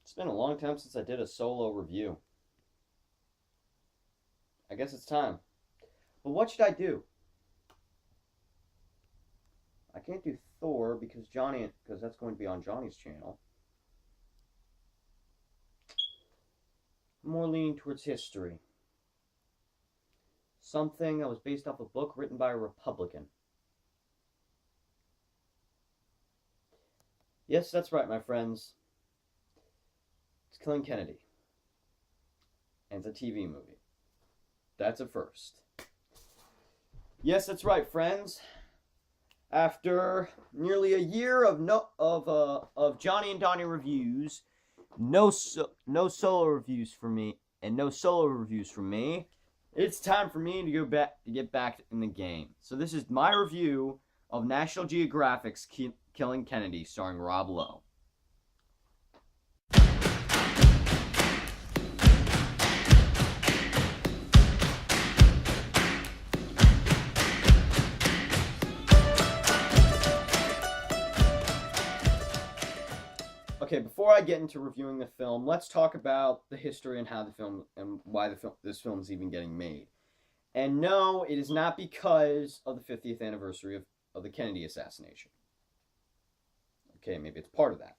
It's been a long time since I did a solo review. I guess it's time. But what should I do? I can't do Thor because that's going to be on Johnny's channel. I'm more leaning towards history. Something that was based off a book written by a Republican. Yes, that's right, my friends. It's Killing Kennedy. And it's a TV movie. That's a first. Yes, that's right, friends. After nearly a year of Johnny and Donnie reviews, no solo reviews for me, and no solo reviews from me, it's time for me to get back in the game. So this is my review of National Geographic's Killing Kennedy, starring Rob Lowe. Okay, before I get into reviewing the film, let's talk about the history and how the film and why this film is even getting made. And no, it is not because of the 50th anniversary of the Kennedy assassination. Okay, maybe it's part of that.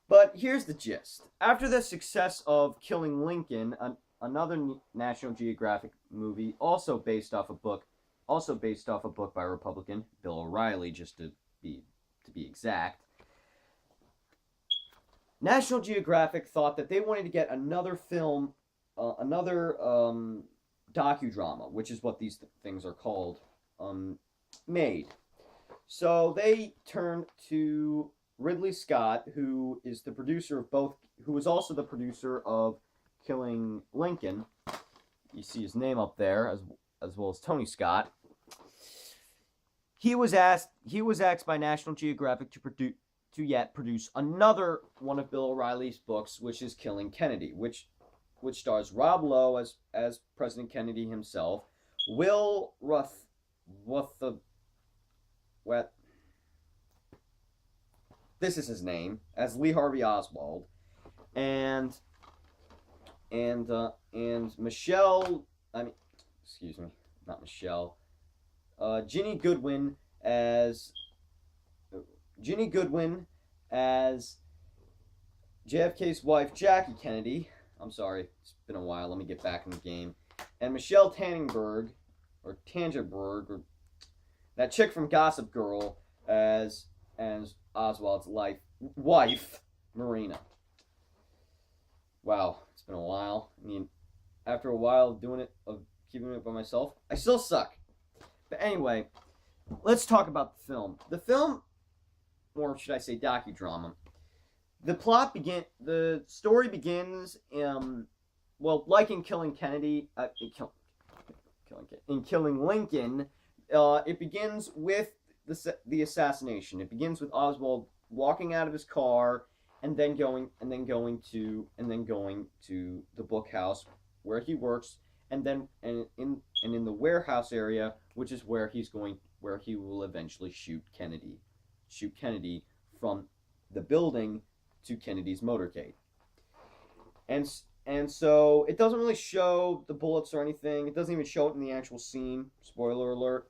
But here's the gist. After the success of Killing Lincoln, another National Geographic movie, also based off a book by Republican Bill O'Reilly, just to be exact, National Geographic thought that they wanted to get another film, another docudrama, which is what these things are called, made. So they turned to Ridley Scott, who is the producer of both, who was also the producer of Killing Lincoln. You see his name up there, as well as Tony Scott. He was asked by National Geographic to produce another one of Bill O'Reilly's books, which is Killing Kennedy, which stars Rob Lowe as President Kennedy himself, Will this is his name, as Lee Harvey Oswald, and Michelle, Ginny Goodwin as JFK's wife, Jackie Kennedy. I'm sorry, it's been a while. Let me get back in the game. And Michelle Tannenberg, or that chick from Gossip Girl, as Oswald's wife, Marina. Wow, it's been a while. I mean, after a while of keeping it by myself, I still suck. But anyway, let's talk about the film. The film, or should I say docudrama, the story begins, like in Killing Kennedy, in Killing Lincoln, it begins with the assassination. It begins with Oswald walking out of his car and then going to the book house where he works, and in the warehouse area, which is where he will eventually shoot Kennedy from the building to Kennedy's motorcade. And so it doesn't really show the bullets or anything. It doesn't even show it in the actual scene. Spoiler alert.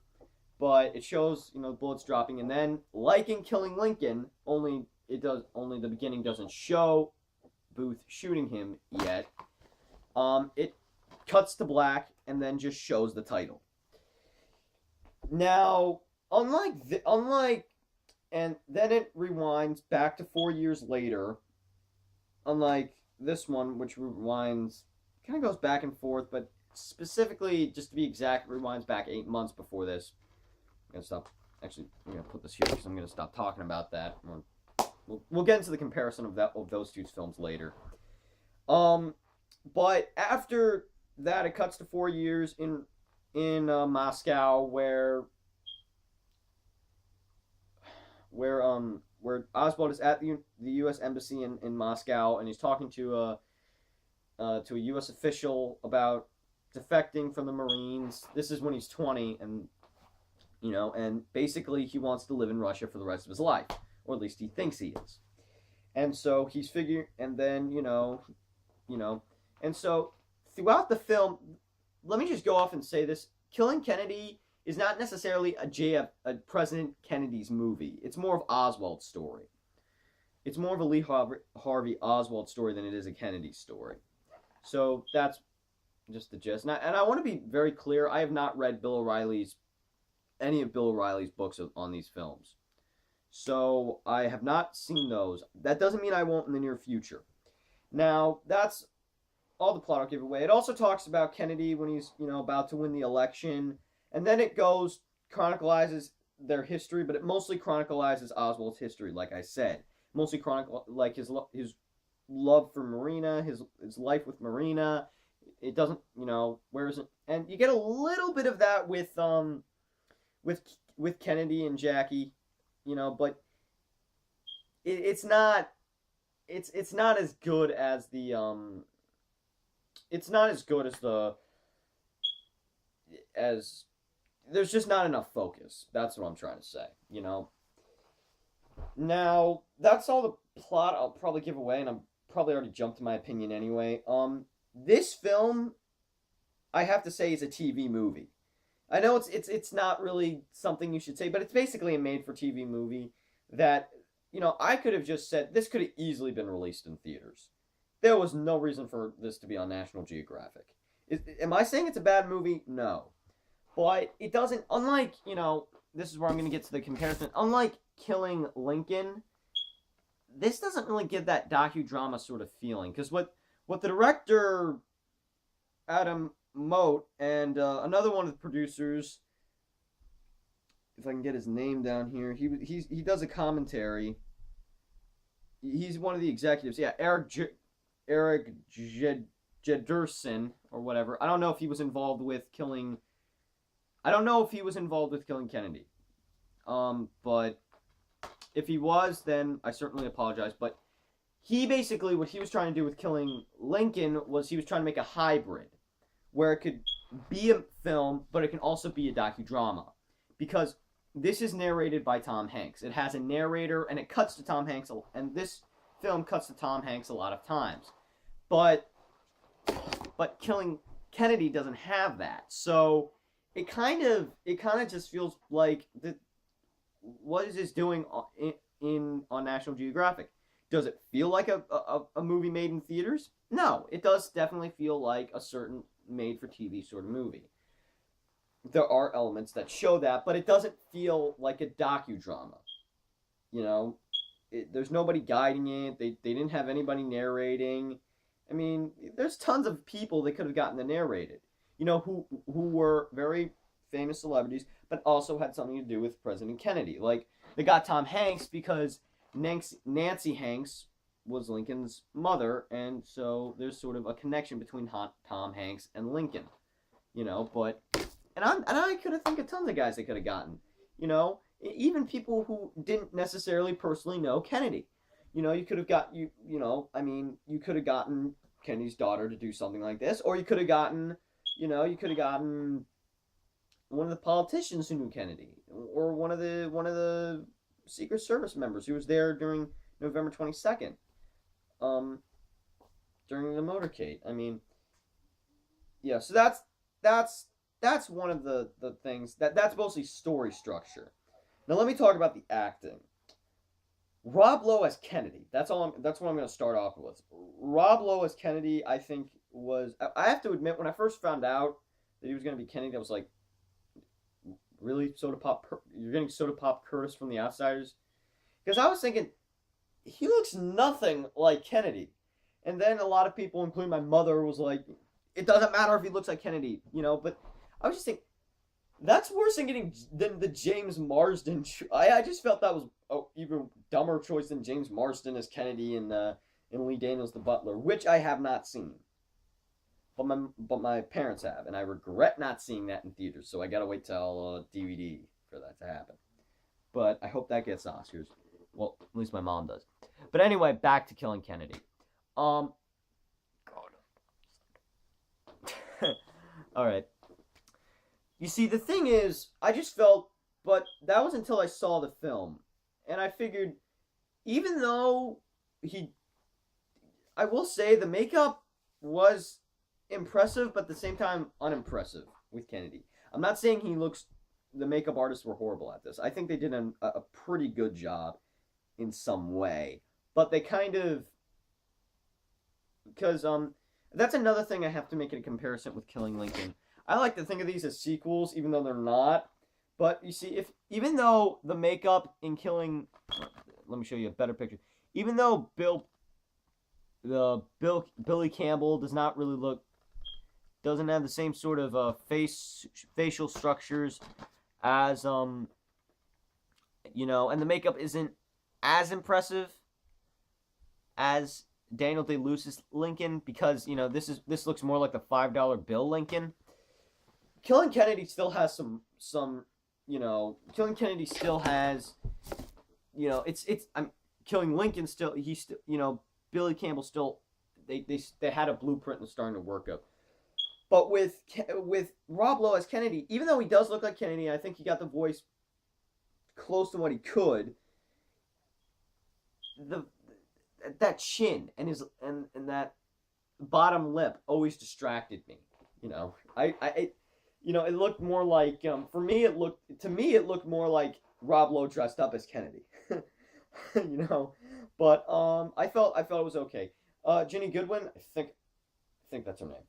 But it shows, the bullets dropping, and then, like in Killing Lincoln, only the beginning doesn't show Booth shooting him yet. It cuts to black and then just shows the title. Now, and then it rewinds back to 4 years later, unlike this one, which rewinds, kind of goes back and forth, but specifically, just to be exact, rewinds back 8 months before this. I'm gonna put this here because I'm gonna stop talking about that. We'll get into the comparison of those two films later. But after that, it cuts to 4 years in Moscow, where Oswald is at the U.S. Embassy in Moscow, and he's talking to a U.S. official about defecting from the Marines. This is when he's 20, and basically he wants to live in Russia for the rest of his life, or at least he thinks he is. And so he's figuring, and then and so throughout the film, let me just go off and say this: Killing Kennedy is not necessarily a President Kennedy's movie. It's more of Oswald's story. It's more of a Lee Harvey Oswald story than it is a Kennedy story. So that's just the gist. And I want to be very clear. I have not read any of Bill O'Reilly's books on these films. So I have not seen those. That doesn't mean I won't in the near future. Now, that's all the plot I'll give away. It also talks about Kennedy when he's, about to win the election. And then it chronicalizes their history, but it mostly chronicalizes Oswald's history, like I said. Mostly chronicle, like his love for Marina, his life with Marina. It doesn't, where is it? And you get a little bit of that with Kennedy and Jackie, but it's not as good as there's just not enough focus. That's what I'm trying to say, Now, that's all the plot I'll probably give away, and I'm probably already jumped to my opinion anyway. This film, I have to say, is a TV movie. I know it's not really something you should say, but it's basically a made-for-TV movie that, I could have just said, this could have easily been released in theaters. There was no reason for this to be on National Geographic. Am I saying it's a bad movie? No. But it doesn't, unlike, this is where I'm going to get to the comparison, unlike Killing Lincoln, this doesn't really give that docudrama sort of feeling. Because what the director, Adam Moat, and another one of the producers, if I can get his name down here, he does a commentary. He's one of the executives. Yeah, Eric Jederson or whatever. I don't know if he was involved with killing Kennedy. But if he was, then I certainly apologize. But he basically, what he was trying to do with Killing Lincoln was he was trying to make a hybrid where it could be a film, but it can also be a docudrama. Because this is narrated by Tom Hanks. It has a narrator, and it cuts to Tom Hanks, and this film cuts to Tom Hanks a lot of times. But Killing Kennedy doesn't have that. So it kind of just feels like what is this doing on National Geographic? Does it feel like a movie made in theaters? No, it does definitely feel like a certain made-for-TV sort of movie. There are elements that show that, but it doesn't feel like a docudrama. There's nobody guiding it. They didn't have anybody narrating. I mean, there's tons of people they could have gotten to narrate it. Who were very famous celebrities, but also had something to do with President Kennedy. Like, they got Tom Hanks because Nancy Hanks was Lincoln's mother, and so there's sort of a connection between Tom Hanks and Lincoln. But I could have think of tons of guys they could have gotten. Even people who didn't necessarily personally know Kennedy. You could have you could have gotten Kennedy's daughter to do something like this, or you could have gotten one of the politicians who knew Kennedy, or one of the Secret Service members who was there during November 22nd, during the motorcade. I mean, yeah. So that's one of the things that's mostly story structure. Now let me talk about the acting. Rob Lowe as Kennedy. That's what I'm going to start off with. Rob Lowe as Kennedy, I think was. I have to admit, when I first found out that he was going to be Kennedy, I was like, really, Soda Pop? You're getting Soda Pop Curtis from The Outsiders? Because I was thinking, he looks nothing like Kennedy. And then a lot of people, including my mother, was like, it doesn't matter if he looks like Kennedy, But I was just thinking, that's worse than the James Marsden. I just felt that was an even dumber choice than James Marsden as Kennedy and Lee Daniels the Butler, which I have not seen. But my parents have, and I regret not seeing that in theaters, so I gotta wait till DVD for that to happen. But I hope that gets Oscars. Well, at least my mom does. But anyway, back to Killing Kennedy. God. Alright. You see, the thing is, I just felt, but that was until I saw the film. And I figured, even though I will say the makeup was impressive, but at the same time unimpressive with Kennedy. I'm not saying the makeup artists were horrible at this. I think they did a pretty good job in some way, but they kind of, because that's another thing I have to make in a comparison with Killing Lincoln. I like to think of these as sequels, even though they're not. But you see, if even though the makeup in Killing, let me show you a better picture. Even though Billy Campbell doesn't have the same sort of facial structures as and the makeup isn't as impressive as Daniel Day-Lewis's Lincoln, because this looks more like the $5 bill Lincoln. Killing Kennedy still has Killing Kennedy still has, Killing Lincoln still, Billy Campbell still, they had a blueprint and starting to work up. But with Rob Lowe as Kennedy, even though he does look like Kennedy, I think he got the voice close to what he could. That chin and that bottom lip always distracted me. It looked more like to me it looked more like Rob Lowe dressed up as Kennedy. But I felt it was okay. Ginny Goodwin, I think that's her name.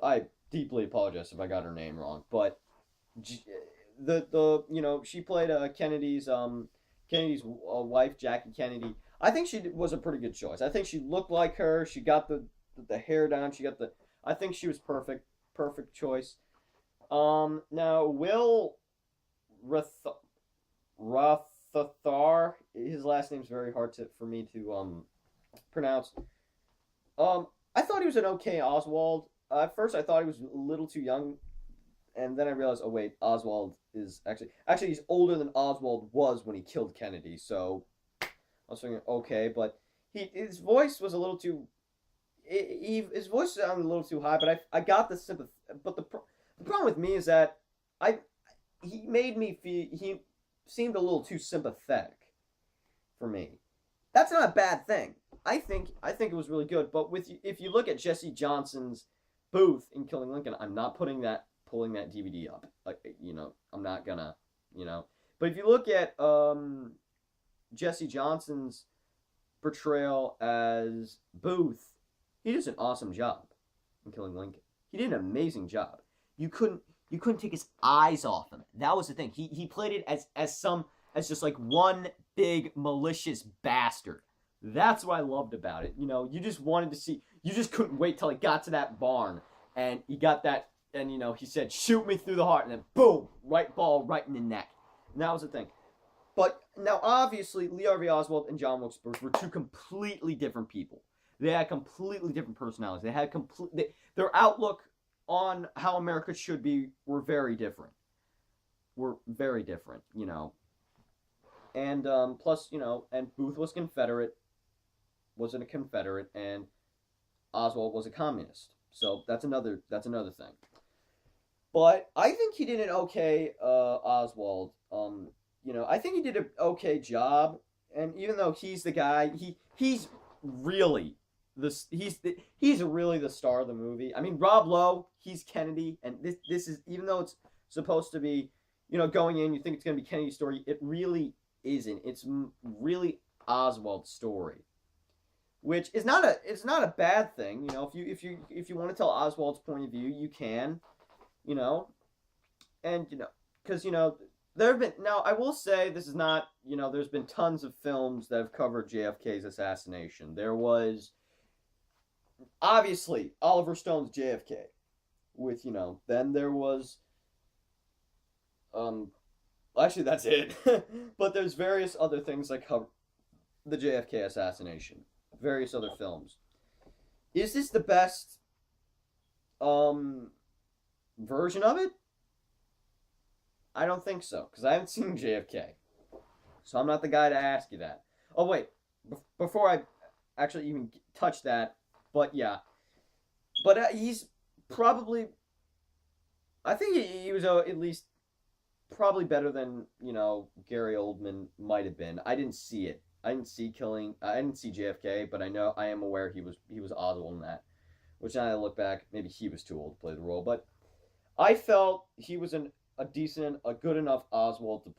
I deeply apologize if I got her name wrong, but she played Kennedy's wife, Jackie Kennedy. I think she was a pretty good choice. I think she looked like her. She got the hair down. I think she was perfect choice. Now Will Rathathar, his last name's very hard for me to pronounce. I thought he was an okay Oswald. At first I thought he was a little too young, and then I realized, oh wait, Oswald is actually he's older than Oswald was when he killed Kennedy. So I was thinking, okay, but his voice was a little too. His voice sounded a little too high, but I got the sympathy. But the problem with me is that he made me feel, he seemed a little too sympathetic for me. That's not a bad thing. I think it was really good. But if you look at Jesse Johnson's Booth in Killing Lincoln, I'm not pulling that DVD up. I'm not gonna, But if you look at Jesse Johnson's portrayal as Booth, he does an awesome job in Killing Lincoln. He did an amazing job. You couldn't take his eyes off him. That was the thing. He played it as just like one big malicious bastard. That's what I loved about it. You just wanted to see. You just couldn't wait till he got to that barn and he got that. And he said, "Shoot me through the heart," and then boom, right ball, right in the neck. And that was the thing. But now, obviously, Lee Harvey Oswald and John Wilkes Booth were two completely different people. They had completely different personalities. They had their outlook on how America should be were very different. And plus, and Booth was wasn't a Confederate, and Oswald was a communist. So that's another thing. But I think he did an okay Oswald. I think he did an okay job. And even though he's the guy, he's really he's really the star of the movie. I mean, Rob Lowe, he's Kennedy, and this is, even though it's supposed to be, going in, you think it's going to be Kennedy's story, it really isn't. It's really Oswald's story, which is not a bad thing. If you want to tell Oswald's point of view, you can, and because there have been, now I will say, this is not, there's been tons of films that have covered JFK's assassination. There was obviously Oliver Stone's JFK with, then there was actually that's it. But there's various other things that cover the JFK assassination, various other films. Is this the best version of it? I don't think so, because I haven't seen JFK. So I'm not the guy to ask you that. Oh, wait. Before I actually even touch that, but yeah. But he's probably, I think he was at least probably better than, Gary Oldman might have been. I didn't see it. I didn't see JFK, but I am aware he was Oswald in that. Which now I look back, maybe he was too old to play the role, but I felt he was a good enough Oswald to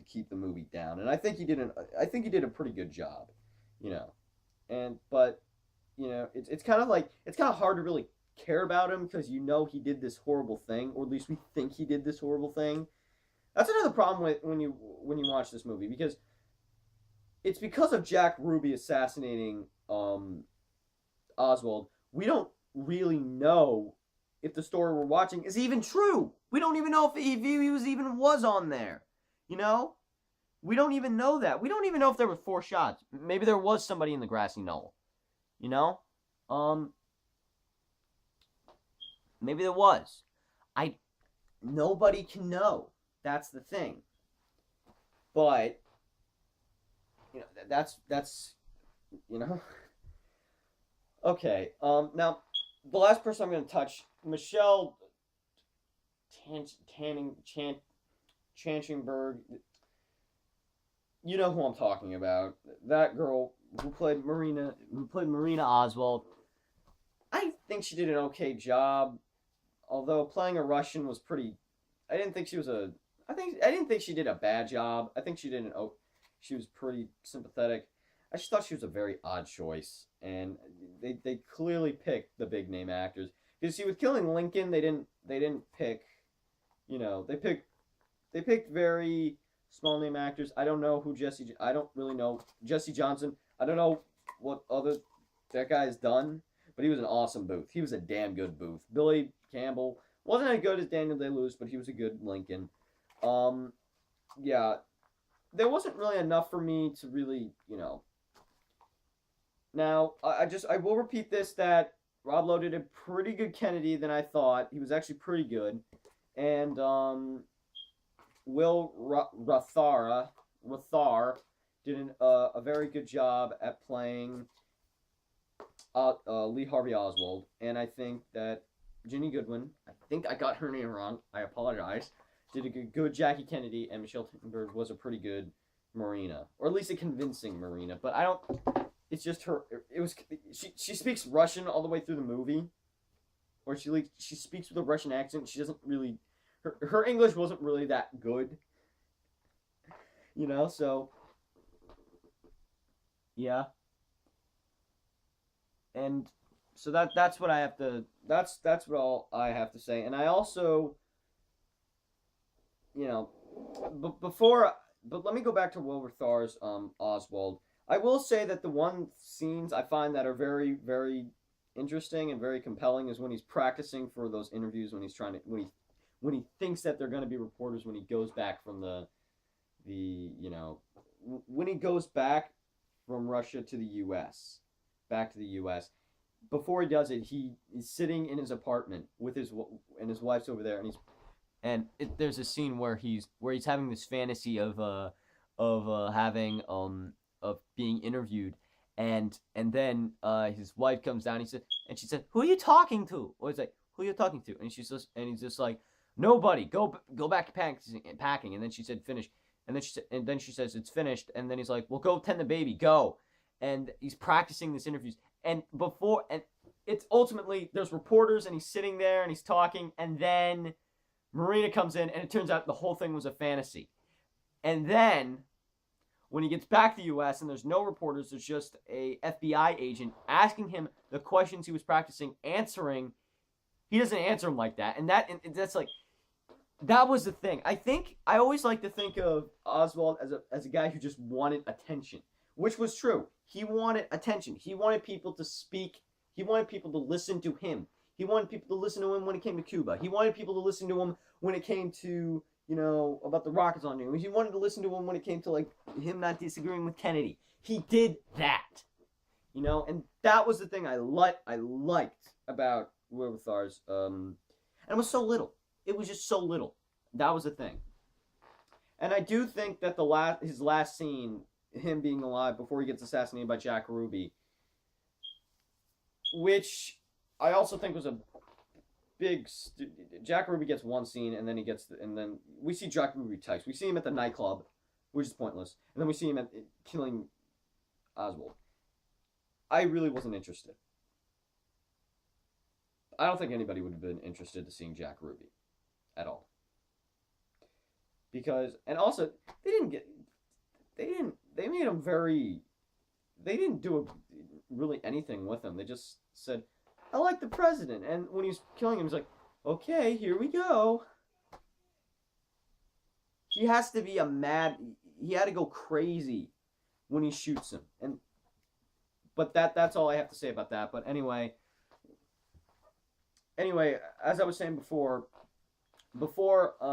keep the movie down, and I think he did a pretty good job, you know, but it's kind of like it's kind of hard to really care about him because he did this horrible thing, or at least we think he did this horrible thing. That's another problem with when you watch this movie because it's because of Jack Ruby assassinating Oswald. We don't really know if the story we're watching is even true. We don't even know if he was on there. You know? We don't even know that. We don't even know if there were 4 shots. Maybe there was somebody in the grassy knoll. You know? Maybe there was. Nobody can know. That's the thing. But that's okay. Now the last person I'm going to touch, Michelle Trachtenberg. You know who I'm talking about. That girl who played Marina Oswald. I think she did an okay job, although playing a Russian was pretty. I didn't think she did a bad job. I think she was pretty sympathetic. I just thought she was a very odd choice, and they clearly picked the big name actors. Because see, with Killing Lincoln, they didn't pick, they picked very small name actors. I don't really know Jesse Johnson. I don't know what other that guy's done, but he was an awesome Booth. He was a damn good Booth. Billy Campbell wasn't as good as Daniel Day-Lewis, but he was a good Lincoln. Yeah, there wasn't really enough for me to really, Now, I will repeat this, that Rob Lowe did a pretty good Kennedy than I thought. He was actually pretty good. And, Will Rathar did a very good job at playing Lee Harvey Oswald. And I think that Ginny Goodwin, I think I got her name wrong, I apologize, did a good Jackie Kennedy, and Michelle Trachtenberg was a pretty good Marina. Or at least a convincing Marina. But I don't... It's just her... She speaks Russian all the way through the movie. Or she speaks with a Russian accent. She doesn't really... Her English wasn't really that good. So... Yeah. And... So that's what I have to... That's what all I have to say. And I also... But let me go back to Wilbur Thar's Oswald. I will say that the one scenes I find that are very, very interesting and very compelling is when he's practicing for those interviews, when he thinks that they're going to be reporters, when he goes back from when he goes back from Russia to the U.S., back to the U.S., before he does it, he is sitting in his apartment with his wife's over there, and there's a scene where he's having this fantasy of being interviewed, and then his wife comes down. And she said, "Who are you talking to?" Or he's like, "Who are you talking to?" And he's just like, "Nobody. Go back packing." And then she said, "Finish." And then she says, "It's finished." And then he's like, "Well, go tend the baby. Go." And he's practicing this interviews. And it's ultimately there's reporters, and he's sitting there and he's talking, and then Marina comes in, and it turns out the whole thing was a fantasy. And then, when he gets back to the U.S. and there's no reporters, there's just a FBI agent asking him the questions he was practicing answering. He doesn't answer them like that. And that's like, that was the thing. I always like to think of Oswald as a guy who just wanted attention, which was true. He wanted attention. He wanted people to speak. He wanted people to listen to him. He wanted people to listen to him when it came to Cuba. He wanted people to listen to him when it came to, about the rockets on him. He wanted to listen to him when it came to, like, him not disagreeing with Kennedy. He did that. And that was the thing I liked about Wilbur Thar's, and it was so little. It was just so little. That was the thing. And I do think that his last scene, him being alive before he gets assassinated by Jack Ruby, which I also think was a big... Jack Ruby gets one scene, and then we see Jack Ruby twice. We see him at the nightclub, which is pointless, and then we see him killing Oswald. I really wasn't interested. I don't think anybody would have been interested to seeing Jack Ruby at all. Because, and also, they made him very, they didn't do really anything with him. They just said, I like the president. And when he's killing him, he's like, okay, here we go. He has to be he had to go crazy when he shoots him. But that's all I have to say about that. But anyway, as I was saying before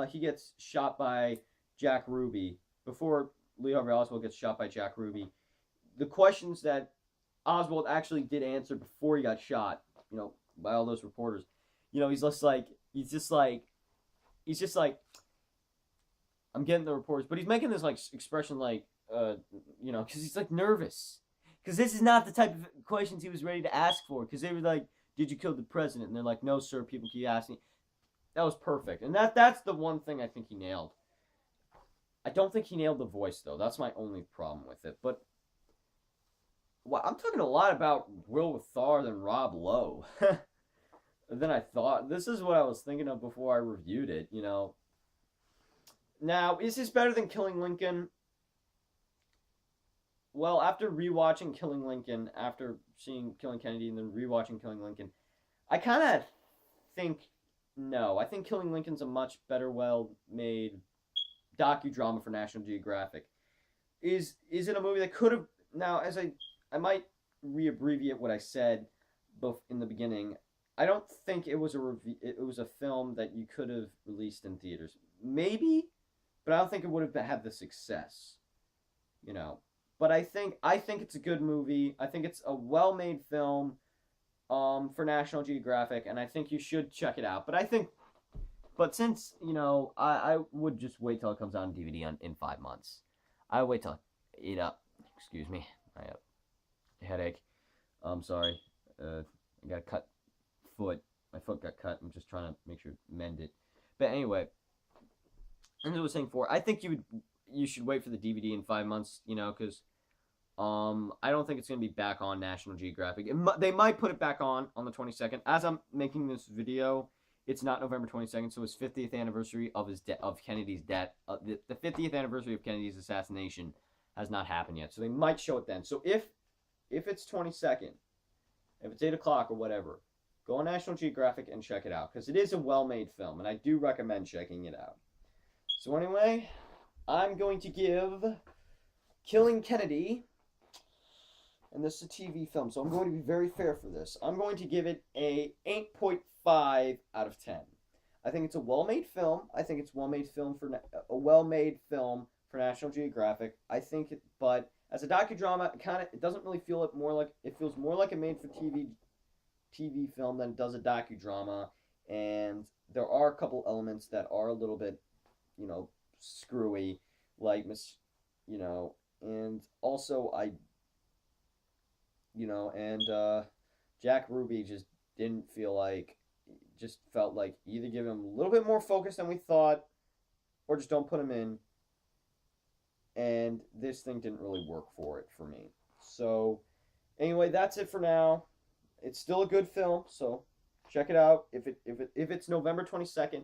he gets shot by Jack Ruby, before Lee Harvey Oswald gets shot by Jack Ruby, the questions that Oswald actually did answer before he got shot, by all those reporters, he's just like, I'm getting the reporters, but he's making this like expression like, because he's like nervous, because this is not the type of questions he was ready to ask for, because they were like, did you kill the president? And they're like, no, sir, people keep asking. That was perfect. And that's the one thing I think he nailed. I don't think he nailed the voice, though. That's my only problem with it. But I'm talking a lot about Will Tharr than Rob Lowe. Than I thought. This is what I was thinking of before I reviewed it, Now, is this better than Killing Lincoln? Well, after rewatching Killing Lincoln, after seeing Killing Kennedy and then rewatching Killing Lincoln, I kind of think no. I think Killing Lincoln's a much better, well-made docudrama for National Geographic. Is it a movie that could have... Now, as I might re-abbreviate what I said in the beginning, I don't think it was a film that you could have released in theaters. Maybe, but I don't think it would have had the success, But I think it's a good movie. I think it's a well-made film for National Geographic, and I think you should check it out. But since, I would just wait till it comes out on DVD in 5 months. I would wait till I eat up. Excuse me. I have a headache. I'm sorry. I got a cut foot. My foot got cut. I'm just trying to make sure to mend it. But anyway, as I was saying before, I think you should wait for the DVD in 5 months, because I don't think it's going to be back on National Geographic. They might put it back on the 22nd. As I'm making this video, it's not November 22nd, so it's 50th anniversary of Kennedy's death. The 50th anniversary of Kennedy's assassination has not happened yet, so they might show it then. So if it's 22nd, if it's 8 o'clock or whatever, go on National Geographic and check it out, because it is a well-made film, and I do recommend checking it out. So anyway, I'm going to give Killing Kennedy, and this is a TV film, so I'm going to be very fair for this. I'm going to give it a 8.5 out of 10. I think it's a well-made film. I think it's a well-made film for National Geographic. But as a docudrama, it doesn't really feel it feels more like a made-for-TV film than it does a docudrama, and there are a couple elements that are a little bit, screwy, like and also Jack Ruby just felt like either give him a little bit more focus than we thought, or just don't put him in. And this thing didn't really work for me. So, anyway, that's it for now. It's still a good film, so check it out. If it's November 22nd,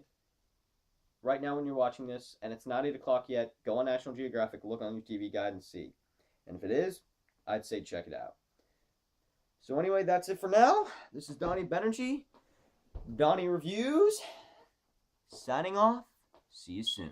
right now when you're watching this, and it's not 8 o'clock yet, go on National Geographic, look on your TV guide and see. And if it is, I'd say check it out. So anyway, that's it for now. This is Donnie Benergy, Donnie Reviews, signing off. See you soon.